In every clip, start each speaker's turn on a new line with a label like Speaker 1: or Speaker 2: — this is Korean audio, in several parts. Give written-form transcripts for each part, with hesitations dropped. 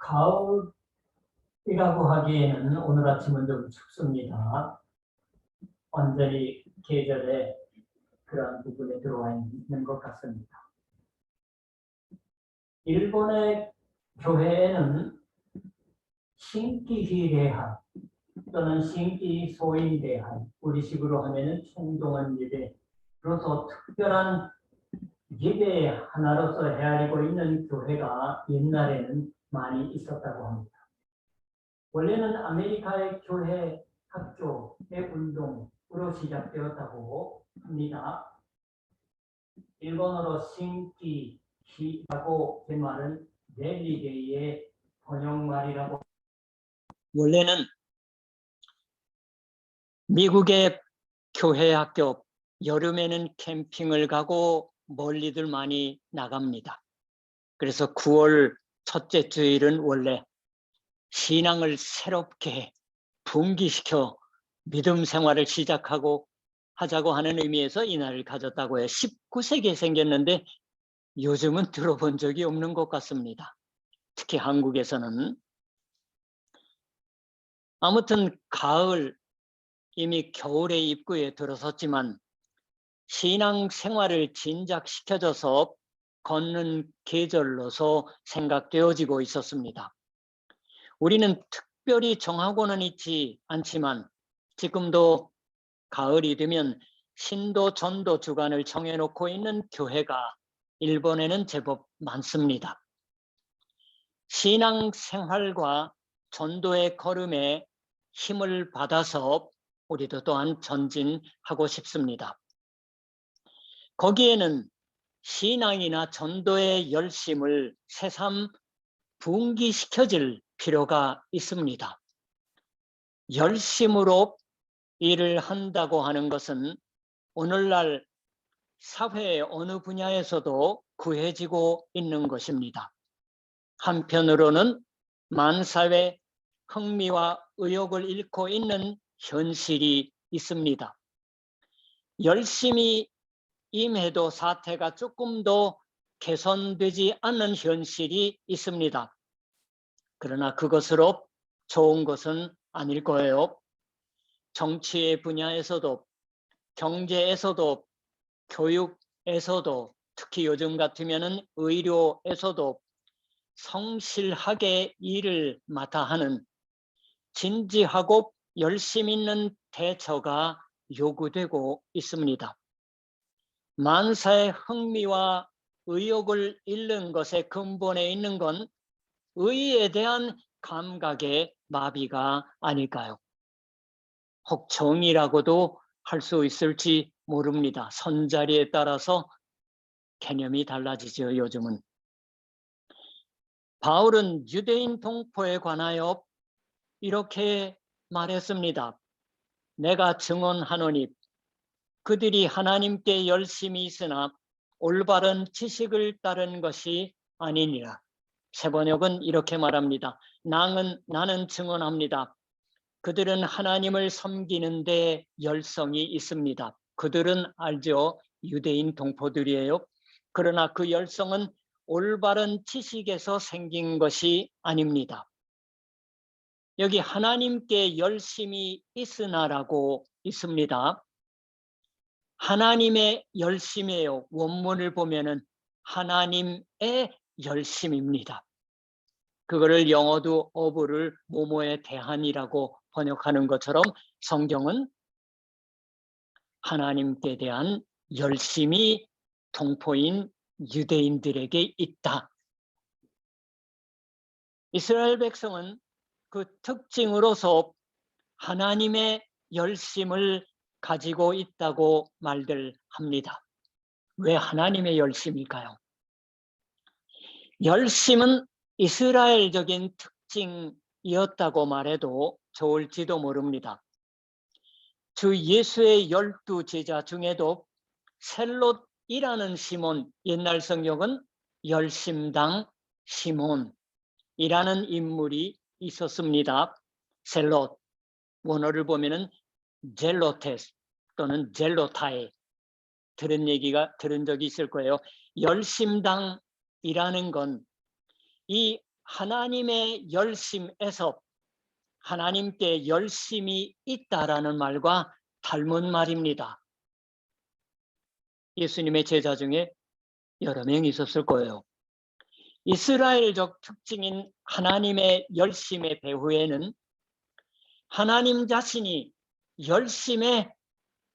Speaker 1: 가을이라고 하기에는 오늘 아침은 좀 춥습니다. 완전히 계절에 그런 부분에 들어와 있는 것 같습니다. 일본의 교회에는 신기희례한 또는 신기소인례한, 우리식으로 하면은 총동원 예배로서 특별한 예배 하나로서 헤아리고 있는 교회가 옛날에는 많이 있었다고 합니다. 원래는 아메리카의 교회 학교의 운동으로 시작되었다고 합니다. 일본어로 신기시라고 제 말은 넬리데이의 번역말이라고. 원래는 미국의 교회 학교, 여름에는 캠핑을 가고 멀리들 많이 나갑니다. 그래서 9월 첫째 주일은 원래 신앙을 새롭게 분기시켜 믿음 생활을 시작하고 하자고 하는 의미에서 이 날을 가졌다고 해요. 19세기에 생겼는데 요즘은 들어본 적이 없는 것 같습니다. 특히 한국에서는. 아무튼 가을, 이미 겨울의 입구에 들어섰지만 신앙 생활을 진작시켜줘서 걷는 계절로서 생각되어지고 있었습니다. 우리는 특별히 정하고는 있지 않지만 지금도 가을이 되면 신도 전도 주간을 정해놓고 있는 교회가 일본에는 제법 많습니다. 신앙 생활과 전도의 걸음에 힘을 받아서 우리도 또한 전진하고 싶습니다. 거기에는 신앙이나 전도의 열심을 새삼 분기시켜줄 필요가 있습니다. 열심으로 일을 한다고 하는 것은 오늘날 사회의 어느 분야에서도 구해지고 있는 것입니다. 한편으로는 만사회 흥미와 의욕을 잃고 있는 현실이 있습니다. 열심히 임해도 사태가 조금 더 개선되지 않는 현실이 있습니다. 그러나 그것으로 좋은 것은 아닐 거예요. 정치의 분야에서도, 경제에서도, 교육에서도, 특히 요즘 같으면 의료에서도 성실하게 일을 맡아 하는 진지하고 열심 있는 대처가 요구되고 있습니다. 만사의 흥미와 의욕을 잃는 것의 근본에 있는 건 의에 대한 감각의 마비가 아닐까요? 혹 정의라고도 할 수 있을지 모릅니다. 선자리에 따라서 개념이 달라지죠, 요즘은. 바울은 유대인 동포에 관하여 이렇게 말했습니다. 내가 증언하노니 그들이 하나님께 열심히 있으나 올바른 지식을 따른 것이 아니니라. 세번역은 이렇게 말합니다. 나는 증언합니다. 그들은 하나님을 섬기는 데 열성이 있습니다. 그들은 알죠. 유대인 동포들이에요. 그러나 그 열성은 올바른 지식에서 생긴 것이 아닙니다. 여기 하나님께 열심히 있으나라고 있습니다. 하나님의 열심이에요. 원문을 보면은 하나님의 열심입니다. 그거를 영어도 어부를 모모에 대한이라고 번역하는 것처럼 성경은 하나님께 대한 열심이 동포인 유대인들에게 있다. 이스라엘 백성은 그 특징으로서 하나님의 열심을 가지고 있다고 말들 합니다. 왜 하나님의 열심일까요? 열심은 이스라엘적인 특징이었다고 말해도 좋을지도 모릅니다. 주 예수의 12 제자 중에도 셀롯이라는 시몬, 옛날 성경은 열심당 시몬이라는 인물이 있었습니다. 셀롯, 원어를 보면은 젤로테스 또는 젤로타에 들은 적이 있을 거예요. 열심당이라는 건 이 하나님의 열심에서 하나님께 열심이 있다라는 말과 닮은 말입니다. 예수님의 제자 중에 여러 명이 있었을 거예요. 이스라엘적 특징인 하나님의 열심의 배후에는 하나님 자신이 열심의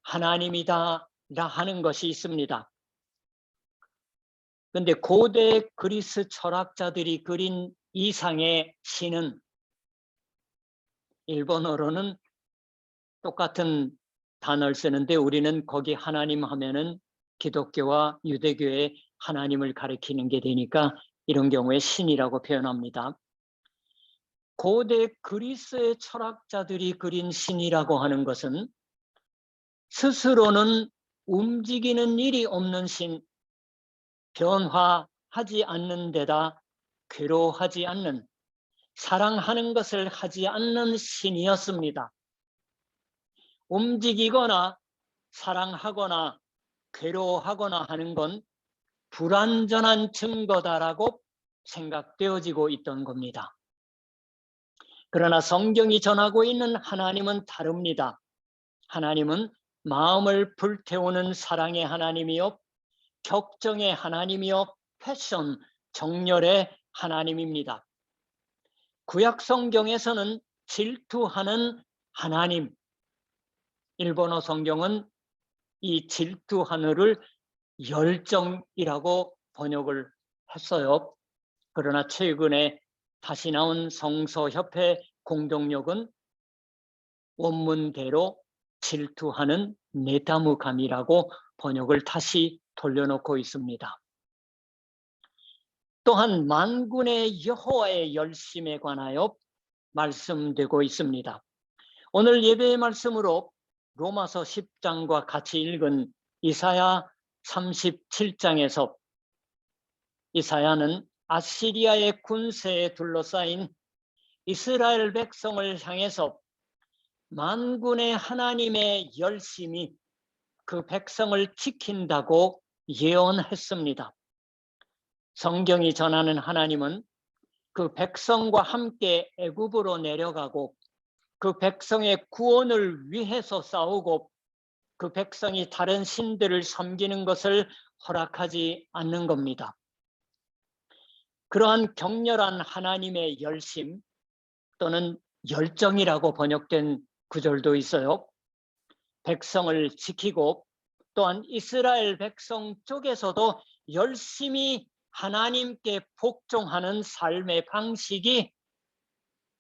Speaker 1: 하나님이다 하는 것이 있습니다. 그런데 고대 그리스 철학자들이 그린 이상의 신은 일본어로는 똑같은 단어를 쓰는데 우리는 거기 하나님 하면은 기독교와 유대교의 하나님을 가리키는 게 되니까 이런 경우에 신이라고 표현합니다. 고대 그리스의 철학자들이 그린 신이라고 하는 것은 스스로는 움직이는 일이 없는 신, 변화하지 않는 데다 괴로워하지 않는, 사랑하는 것을 하지 않는 신이었습니다. 움직이거나 사랑하거나 괴로워하거나 하는 건 불완전한 증거다라고 생각되어지고 있던 겁니다. 그러나 성경이 전하고 있는 하나님은 다릅니다. 하나님은 마음을 불태우는 사랑의 하나님이요, 격정의 하나님이요, 패션, 정열의 하나님입니다. 구약 성경에서는 질투하는 하나님, 일본어 성경은 이 질투하늘을 열정이라고 번역을 했어요. 그러나 최근에 다시 나온 성서협회 공동역은 원문대로 질투하는 내다무감이라고 번역을 다시 돌려놓고 있습니다. 또한 만군의 여호와의 열심에 관하여 말씀되고 있습니다. 오늘 예배의 말씀으로 로마서 10장과 같이 읽은 이사야 37장에서 이사야는 아시리아의 군세에 둘러싸인 이스라엘 백성을 향해서 만군의 하나님의 열심이 그 백성을 지킨다고 예언했습니다. 성경이 전하는 하나님은 그 백성과 함께 애굽으로 내려가고 그 백성의 구원을 위해서 싸우고 그 백성이 다른 신들을 섬기는 것을 허락하지 않는 겁니다. 그러한 격렬한 하나님의 열심 또는 열정이라고 번역된 구절도 있어요. 백성을 지키고 또한 이스라엘 백성 쪽에서도 열심히 하나님께 복종하는 삶의 방식이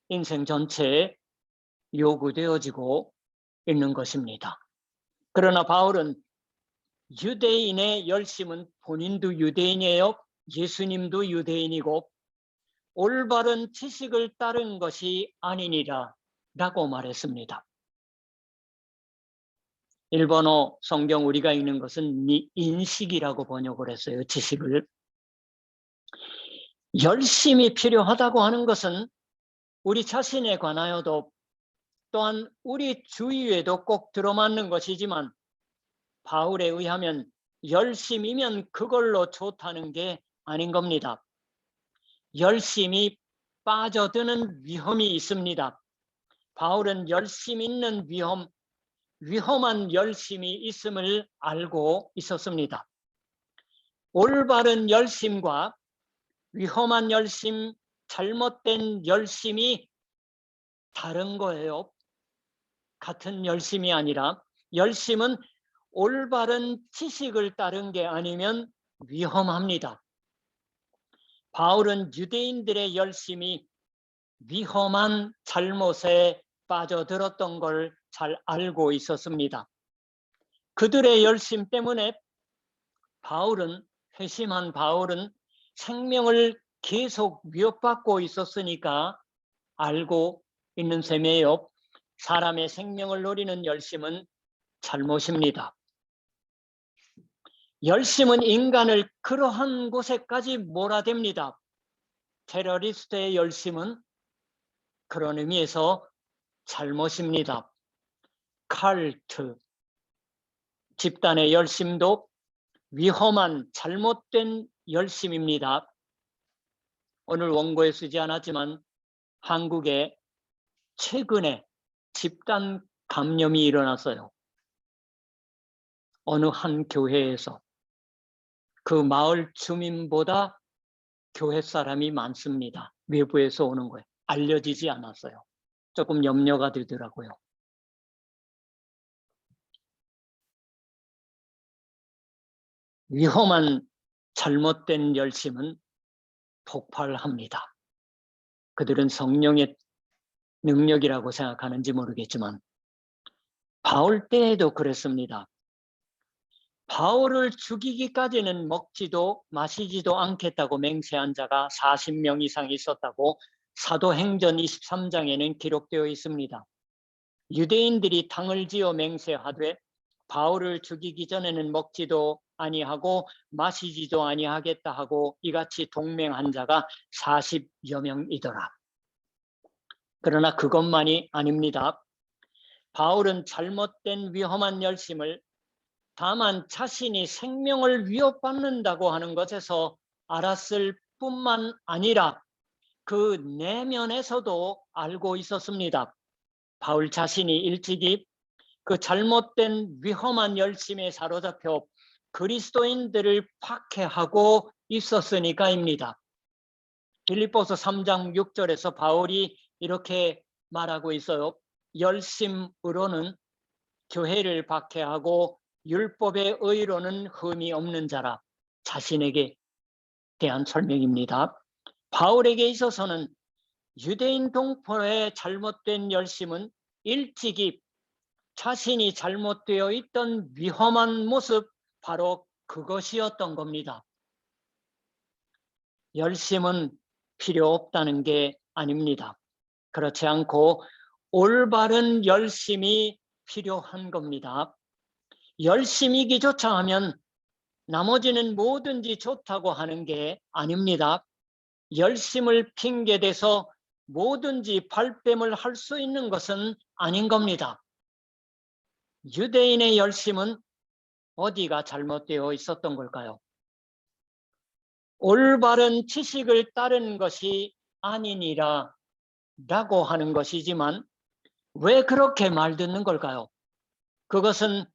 Speaker 1: 인생 전체에 요구되어지고 있는 것입니다. 그러나 바울은 유대인의 열심은 본인도 유대인이에요. 예수님도 유대인이고 올바른 지식을 따른 것이 아니니라 라고 말했습니다. 일본어 성경 우리가 읽는 것은 인식이라고 번역을 했어요. 지식을. 열심이 필요하다고 하는 것은 우리 자신에 관하여도 또한 우리 주위에도 꼭 들어맞는 것이지만 바울에 의하면 열심이면 그걸로 좋다는 게 아닌 겁니다. 열심이 빠져드는 위험이 있습니다. 바울은 열심 있는 위험한 열심이 있음을 알고 있었습니다. 올바른 열심과 위험한 열심, 잘못된 열심이 다른 거예요. 같은 열심이 아니라 열심은 올바른 지식을 따른 게 아니면 위험합니다. 바울은 유대인들의 열심이 위험한 잘못에 빠져들었던 걸 잘 알고 있었습니다. 그들의 열심 때문에 회심한 바울은 생명을 계속 위협받고 있었으니까 알고 있는 셈이에요. 사람의 생명을 노리는 열심은 잘못입니다. 열심은 인간을 그러한 곳에까지 몰아댑니다. 테러리스트의 열심은 그런 의미에서 잘못입니다. 칼트, 집단의 열심도 위험한 잘못된 열심입니다. 오늘 원고에 쓰지 않았지만 한국에 최근에 집단 감염이 일어났어요. 어느 한 교회에서 그 마을 주민보다 교회 사람이 많습니다. 외부에서 오는 거예요. 알려지지 않았어요. 조금 염려가 되더라고요. 위험한 잘못된 열심은 폭발합니다. 그들은 성령의 능력이라고 생각하는지 모르겠지만 바울 때에도 그랬습니다. 바울을 죽이기까지는 먹지도 마시지도 않겠다고 맹세한 자가 40명 이상 있었다고 사도행전 23장에는 기록되어 있습니다. 유대인들이 당을 지어 맹세하되 바울을 죽이기 전에는 먹지도 아니하고 마시지도 아니하겠다 하고 이같이 동맹한 자가 40여 명이더라. 그러나 그것만이 아닙니다. 바울은 잘못된 위험한 열심을 다만 자신이 생명을 위협받는다고 하는 것에서 알았을 뿐만 아니라 그 내면에서도 알고 있었습니다. 바울 자신이 일찍이 그 잘못된 위험한 열심에 사로잡혀 그리스도인들을 박해하고 있었으니까입니다. 빌립보서 3장 6절에서 바울이 이렇게 말하고 있어요. 열심으로는 교회를 박해하고 율법의 의로는 흠이 없는 자라. 자신에게 대한 설명입니다. 바울에게 있어서는 유대인 동포의 잘못된 열심은 일찍이 자신이 잘못되어 있던 위험한 모습, 바로 그것이었던 겁니다. 열심은 필요 없다는 게 아닙니다. 그렇지 않고 올바른 열심이 필요한 겁니다. 열심이기조차 하면 나머지는 뭐든지 좋다고 하는 게 아닙니다. 열심을 핑계대서 뭐든지 발뺌을 할 수 있는 것은 아닌 겁니다. 유대인의 열심은 어디가 잘못되어 있었던 걸까요? 올바른 지식을 따른 것이 아니니라 라고 하는 것이지만 왜 그렇게 말 듣는 걸까요? 그것은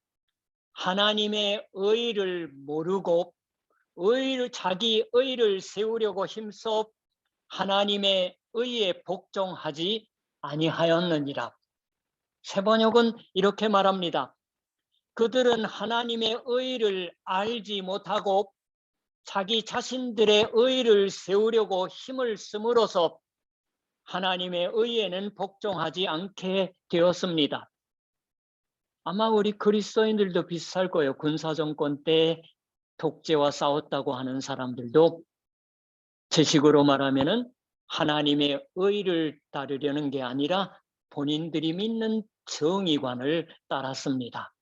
Speaker 1: 하나님의 의를 모르고 자기 의를 세우려고 힘써 하나님의 의에 복종하지 아니하였느니라. 세번역은 이렇게 말합니다. 그들은 하나님의 의를 알지 못하고 자기 자신들의 의를 세우려고 힘을 쓰므로서 하나님의 의에는 복종하지 않게 되었습니다. 아마 우리 그리스도인들도 비슷할 거예요. 군사정권 때 독재와 싸웠다고 하는 사람들도 제 식으로 말하면은 하나님의 의를 따르려는 게 아니라 본인들이 믿는 정의관을 따랐습니다.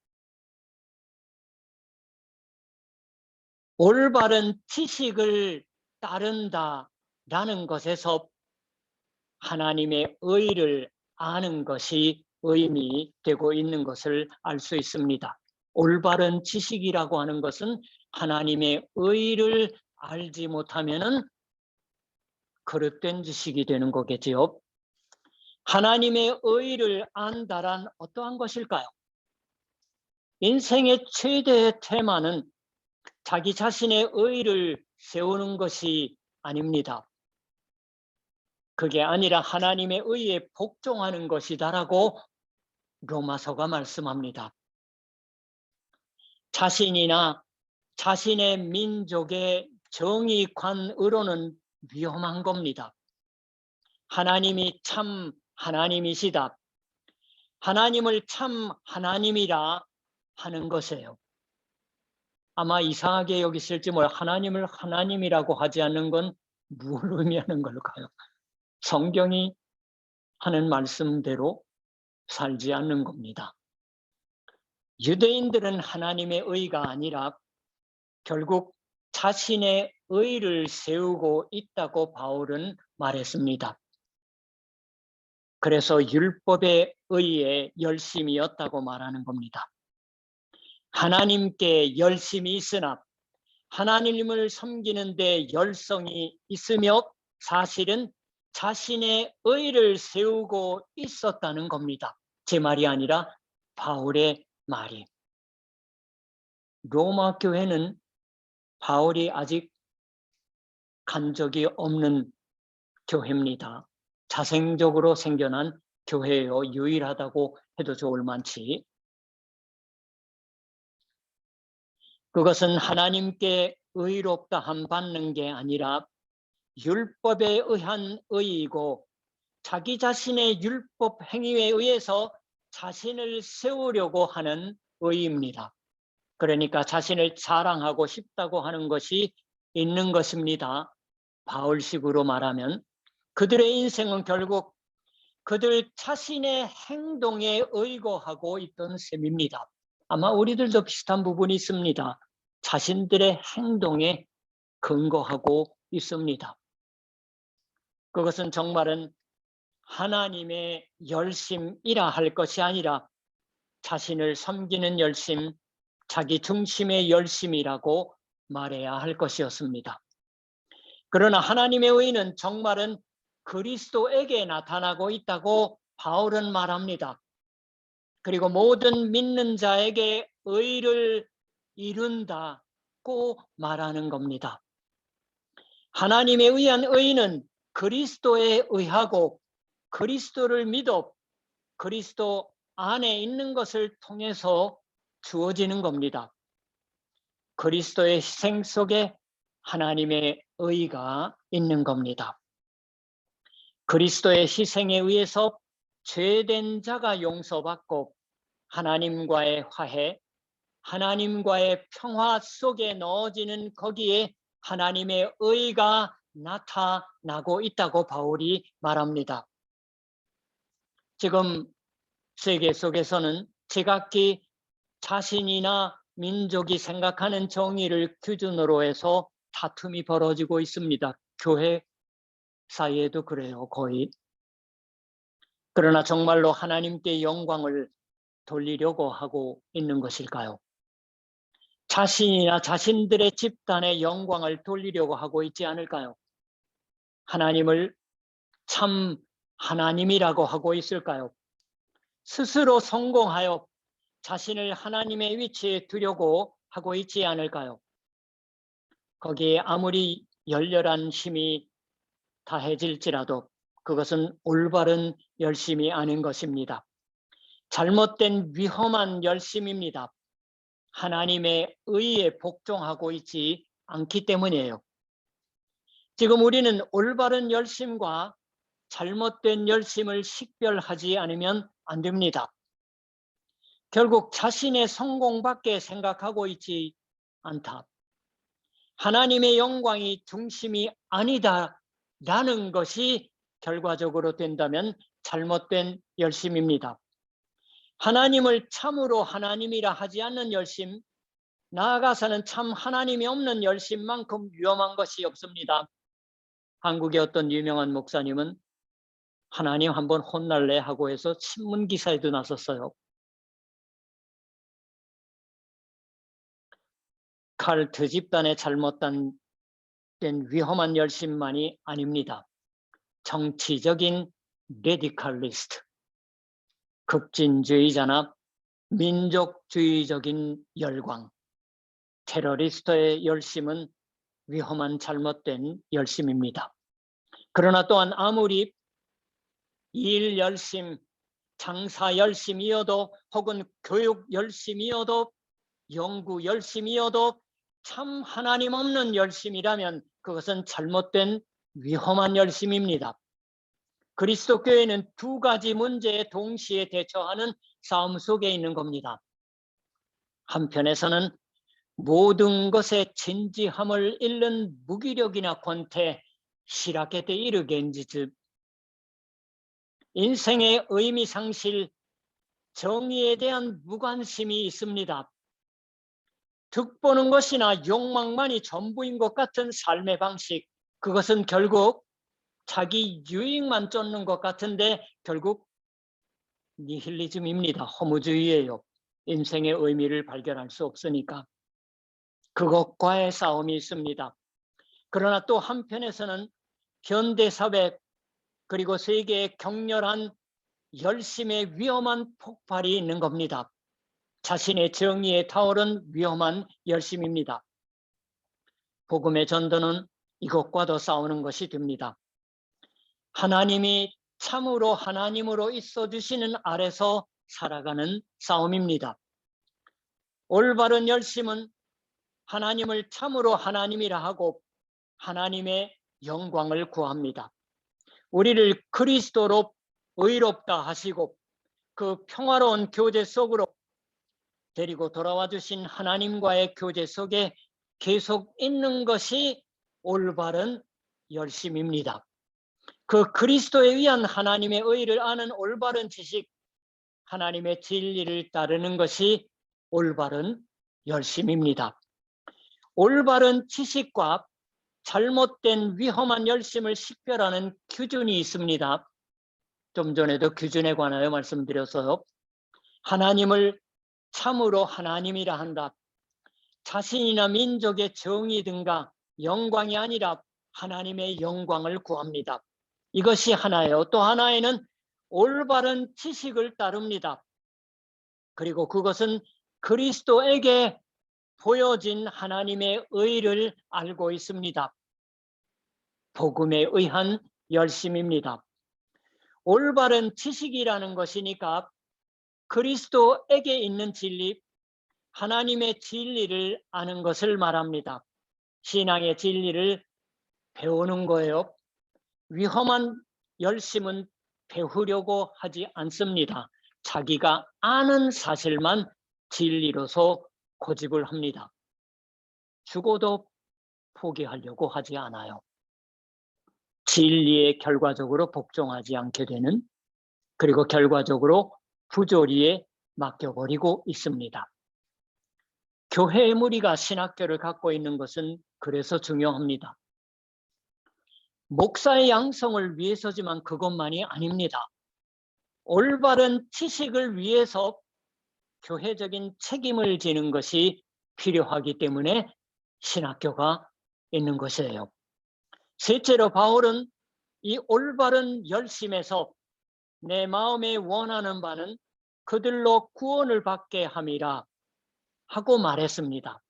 Speaker 1: 올바른 지식을 따른다라는 것에서 하나님의 의를 아는 것이 의미되고 있는 것을 알 수 있습니다. 올바른 지식이라고 하는 것은 하나님의 의를 알지 못하면은 그릇된 지식이 되는 거겠지요. 하나님의 의를 안다란 어떠한 것일까요? 인생의 최대의 테마는 자기 자신의 의를 세우는 것이 아닙니다. 그게 아니라 하나님의 의에 복종하는 것이다라고 로마서가 말씀합니다. 자신이나 자신의 민족의 정의관으로는 위험한 겁니다. 하나님이 참 하나님이시다. 하나님을 참 하나님이라 하는 것이에요. 아마 이상하게 여기실지 몰라 하나님을 하나님이라고 하지 않는 건 뭘 의미하는 걸까요? 성경이 하는 말씀대로 살지 않는 겁니다. 유대인들은 하나님의 의가 아니라 결국 자신의 의를 세우고 있다고 바울은 말했습니다. 그래서 율법의 의에 열심이었다고 말하는 겁니다. 하나님께 열심이 있으나 하나님을 섬기는 데 열성이 있으며 사실은 자신의 의를 세우고 있었다는 겁니다. 제 말이 아니라 바울의 말이. 로마 교회는 바울이 아직 간 적이 없는 교회입니다. 자생적으로 생겨난 교회요. 유일하다고 해도 좋을 만치. 그것은 하나님께 의롭다 함 받는 게 아니라 율법에 의한 의이고 자기 자신의 율법 행위에 의해서 자신을 세우려고 하는 의입니다. 그러니까 자신을 자랑하고 싶다고 하는 것이 있는 것입니다. 바울식으로 말하면 그들의 인생은 결국 그들 자신의 행동에 의거하고 있던 셈입니다. 아마 우리들도 비슷한 부분이 있습니다. 자신들의 행동에 근거하고 있습니다. 그것은 정말은 하나님의 열심이라 할 것이 아니라 자신을 섬기는 열심, 자기 중심의 열심이라고 말해야 할 것이었습니다. 그러나 하나님의 의는 정말은 그리스도에게 나타나고 있다고 바울은 말합니다. 그리고 모든 믿는 자에게 의를 이룬다고 말하는 겁니다. 하나님에 의한 의는 그리스도에 의하고 그리스도를 믿어 그리스도 안에 있는 것을 통해서 주어지는 겁니다. 그리스도의 희생 속에 하나님의 의가 있는 겁니다. 그리스도의 희생에 의해서 죄된 자가 용서받고 하나님과의 화해, 하나님과의 평화 속에 넣어지는 거기에 하나님의 의가 나타나고 있다고 바울이 말합니다. 지금 세계 속에서는 지각기 자신이나 민족이 생각하는 정의를 기준으로 해서 다툼이 벌어지고 있습니다. 교회 사이에도 그래요, 거의. 그러나 정말로 하나님께 영광을 돌리려고 하고 있는 것일까요? 자신이나 자신들의 집단의 영광을 돌리려고 하고 있지 않을까요? 하나님을 참 하나님이라고 하고 있을까요? 스스로 성공하여 자신을 하나님의 위치에 두려고 하고 있지 않을까요? 거기에 아무리 열렬한 힘이 다해질지라도 그것은 올바른 열심이 아닌 것입니다. 잘못된 위험한 열심입니다. 하나님의 의에 복종하고 있지 않기 때문이에요. 지금 우리는 올바른 열심과 잘못된 열심을 식별하지 않으면 안 됩니다. 결국 자신의 성공밖에 생각하고 있지 않다. 하나님의 영광이 중심이 아니다라는 것이 결과적으로 된다면 잘못된 열심입니다. 하나님을 참으로 하나님이라 하지 않는 열심, 나아가서는 참 하나님이 없는 열심만큼 위험한 것이 없습니다. 한국의 어떤 유명한 목사님은 하나님 한번 혼날래 하고 해서 신문 기사에도 나섰어요. 칼트 집단의 잘못된 위험한 열심만이 아닙니다. 정치적인 레디칼리스트, 급진주의자나 민족주의적인 열광, 테러리스트의 열심은 위험한 잘못된 열심입니다. 그러나 또한 아무리 일 열심, 장사 열심이어도 혹은 교육 열심이어도 연구 열심이어도 참 하나님 없는 열심이라면 그것은 잘못된 위험한 열심입니다. 그리스도 교회는 두 가지 문제에 동시에 대처하는 싸움 속에 있는 겁니다. 한편에서는 모든 것에 진지함을 잃는 무기력이나 권태, 실학에 대 이르겐지즈, 인생의 의미 상실, 정의에 대한 무관심이 있습니다. 득보는 것이나 욕망만이 전부인 것 같은 삶의 방식, 그것은 결국 자기 유익만 쫓는 것 같은데 결국 니힐리즘입니다. 허무주의예요. 인생의 의미를 발견할 수 없으니까. 그것과의 싸움이 있습니다. 그러나 또 한편에서는 현대사회 그리고 세계의 격렬한 열심의 위험한 폭발이 있는 겁니다. 자신의 정의에 타오른 위험한 열심입니다. 복음의 전도는 이것과도 싸우는 것이 됩니다. 하나님이 참으로 하나님으로 있어 주시는 아래서 살아가는 싸움입니다. 올바른 열심은 하나님을 참으로 하나님이라 하고 하나님의 영광을 구합니다. 우리를 그리스도로 의롭다 하시고 그 평화로운 교제 속으로 데리고 돌아와 주신 하나님과의 교제 속에 계속 있는 것이 올바른 열심입니다. 그 그리스도에 의한 하나님의 의를 아는 올바른 지식, 하나님의 진리를 따르는 것이 올바른 열심입니다. 올바른 지식과 잘못된 위험한 열심을 식별하는 기준이 있습니다. 좀 전에도 기준에 관하여 말씀드렸어요. 하나님을 참으로 하나님이라 한다. 자신이나 민족의 정의 등과 영광이 아니라 하나님의 영광을 구합니다. 이것이 하나예요. 또 하나에는 올바른 지식을 따릅니다. 그리고 그것은 그리스도에게 보여진 하나님의 의를 알고 있습니다. 복음에 의한 열심입니다. 올바른 지식이라는 것이니까 그리스도에게 있는 진리, 하나님의 진리를 아는 것을 말합니다. 신앙의 진리를 배우는 거예요. 위험한 열심은 배우려고 하지 않습니다. 자기가 아는 사실만 진리로서 고집을 합니다. 죽어도 포기하려고 하지 않아요. 진리에 결과적으로 복종하지 않게 되는, 그리고 결과적으로 부조리에 맡겨버리고 있습니다. 교회의 무리가 신학교를 갖고 있는 것은 그래서 중요합니다. 목사의 양성을 위해서지만 그것만이 아닙니다. 올바른 지식을 위해서 교회적인 책임을 지는 것이 필요하기 때문에 신학교가 있는 것이에요. 셋째로 바울은 이 올바른 열심에서 내 마음에 원하는 바는 그들로 구원을 받게 함이라 하고 말했습니다.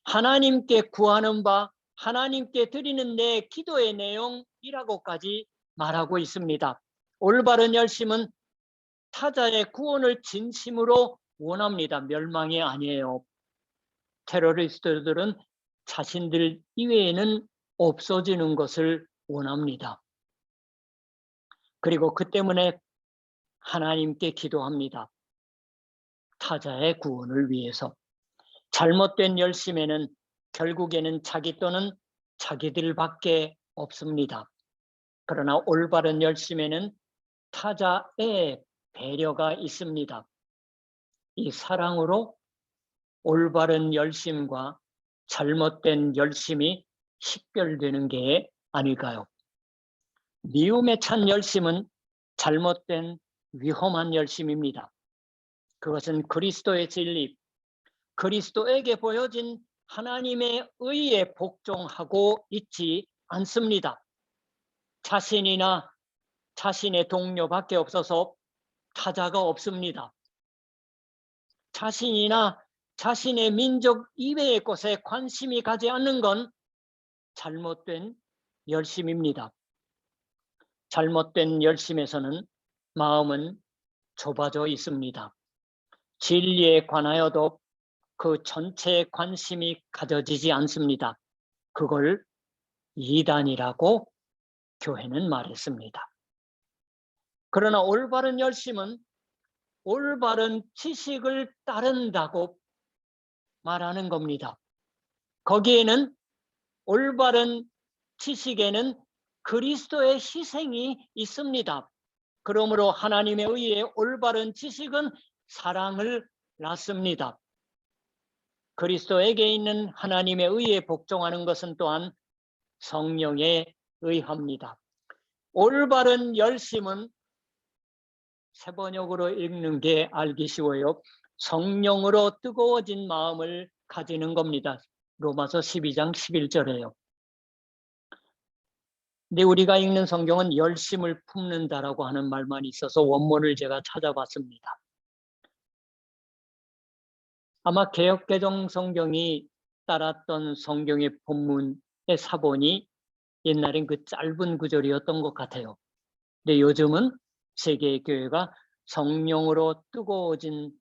Speaker 1: 하나님께 구하는 바, 하나님께 드리는 내 기도의 내용이라고까지 말하고 있습니다. 올바른 열심은 타자의 구원을 진심으로 원합니다. 멸망이 아니에요. 테러리스트들은 자신들 이외에는 없어지는 것을 원합니다. 그리고 그 때문에 하나님께 기도합니다. 타자의 구원을 위해서. 잘못된 열심에는 결국에는 자기 또는 자기들밖에 없습니다. 그러나 올바른 열심에는 타자의 배려가 있습니다. 이 사랑으로 올바른 열심과 잘못된 열심이 식별되는 게 아닐까요? 미움에 찬 열심은 잘못된 위험한 열심입니다. 그것은 그리스도의 진리, 그리스도에게 보여진 하나님의 의에 복종하고 있지 않습니다. 자신이나 자신의 동료밖에 없어서 타자가 없습니다. 자신이나 자신의 민족 이외의 곳에 관심이 가지 않는 건 잘못된 열심입니다. 잘못된 열심에서는 마음은 좁아져 있습니다. 진리에 관하여도 그 전체에 관심이 가져지지 않습니다. 그걸 이단이라고 교회는 말했습니다. 그러나 올바른 열심은 올바른 지식을 따른다고 말하는 겁니다. 거기에는 올바른 지식에는 그리스도의 희생이 있습니다. 그러므로 하나님의 의에 올바른 지식은 사랑을 낳습니다. 그리스도에게 있는 하나님의 의에 복종하는 것은 또한 성령에 의합니다. 올바른 열심은 세번역으로 읽는 게 알기 쉬워요. 성령으로 뜨거워진 마음을 가지는 겁니다. 로마서 12장 11절에요. 근데 우리가 읽는 성경은 열심을 품는다라고 하는 말만 있어서 원문을 제가 찾아봤습니다. 아마 개역개정 성경이 따랐던 성경의 본문의 사본이 옛날엔 그 짧은 구절이었던 것 같아요. 근데 요즘은 세계의 교회가 성령으로 뜨거워진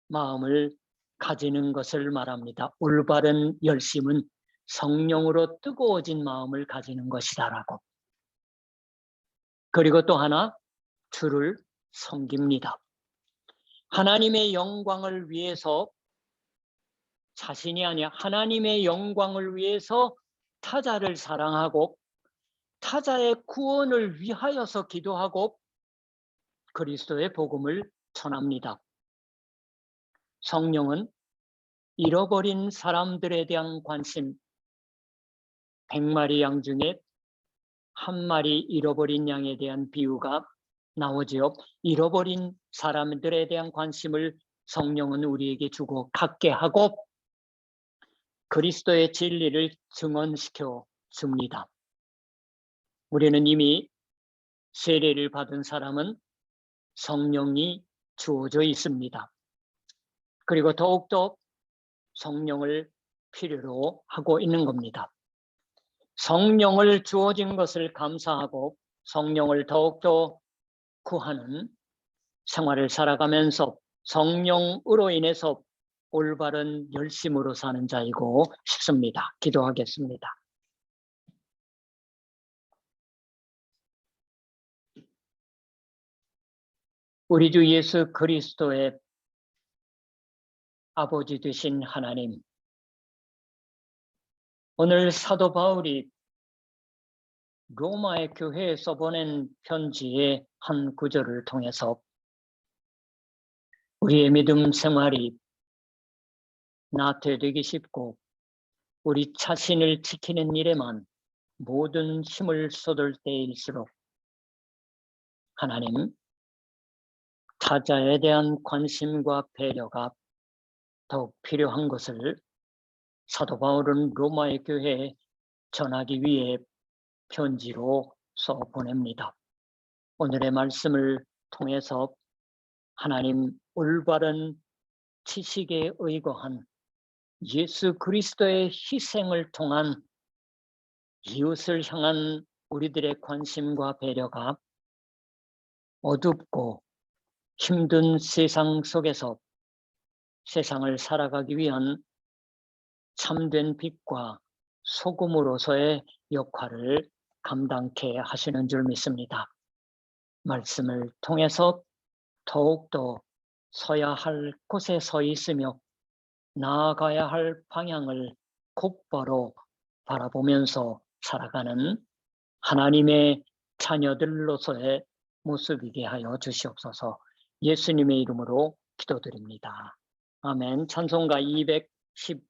Speaker 1: 마음을 가지는 것을 말합니다. 올바른 열심은 성령으로 뜨거워진 마음을 가지는 것이다라고. 그리고 또 하나, 주를 섬깁니다. 하나님의 영광을 위해서, 자신이 아니라 하나님의 영광을 위해서 타자를 사랑하고 타자의 구원을 위하여서 기도하고 그리스도의 복음을 전합니다. 성령은 잃어버린 사람들에 대한 관심, 100마리 양 중에 한 마리 잃어버린 양에 대한 비유가 나오지요. 잃어버린 사람들에 대한 관심을 성령은 우리에게 주고 갖게 하고 그리스도의 진리를 증언시켜 줍니다. 우리는 이미 세례를 받은 사람은 성령이 주어져 있습니다. 그리고 더욱더 성령을 필요로 하고 있는 겁니다. 성령을 주어진 것을 감사하고 성령을 더욱더 구하는 생활을 살아가면서 성령으로 인해서 올바른 열심으로 사는 자이고 싶습니다. 기도하겠습니다. 우리 주 예수 그리스도의 아버지 되신 하나님, 오늘 사도 바울이 로마의 교회에 써보낸 편지의 한 구절을 통해서 우리의 믿음 생활이 나태되기 쉽고 우리 자신을 지키는 일에만 모든 힘을 쏟을 때일수록 하나님, 타자에 대한 관심과 배려가 더욱 필요한 것을 사도 바울은 로마의 교회에 전하기 위해 편지로 써 보냅니다. 오늘의 말씀을 통해서 하나님 올바른 지식에 의거한 예수 그리스도의 희생을 통한 이웃을 향한 우리들의 관심과 배려가 어둡고 힘든 세상 속에서 세상을 살아가기 위한 참된 빛과 소금으로서의 역할을 감당케 하시는 줄 믿습니다. 말씀을 통해서 더욱더 서야 할 곳에 서 있으며 나아가야 할 방향을 곧바로 바라보면서 살아가는 하나님의 자녀들로서의 모습이게 하여 주시옵소서. 예수님의 이름으로 기도드립니다. 아멘. 찬송가 210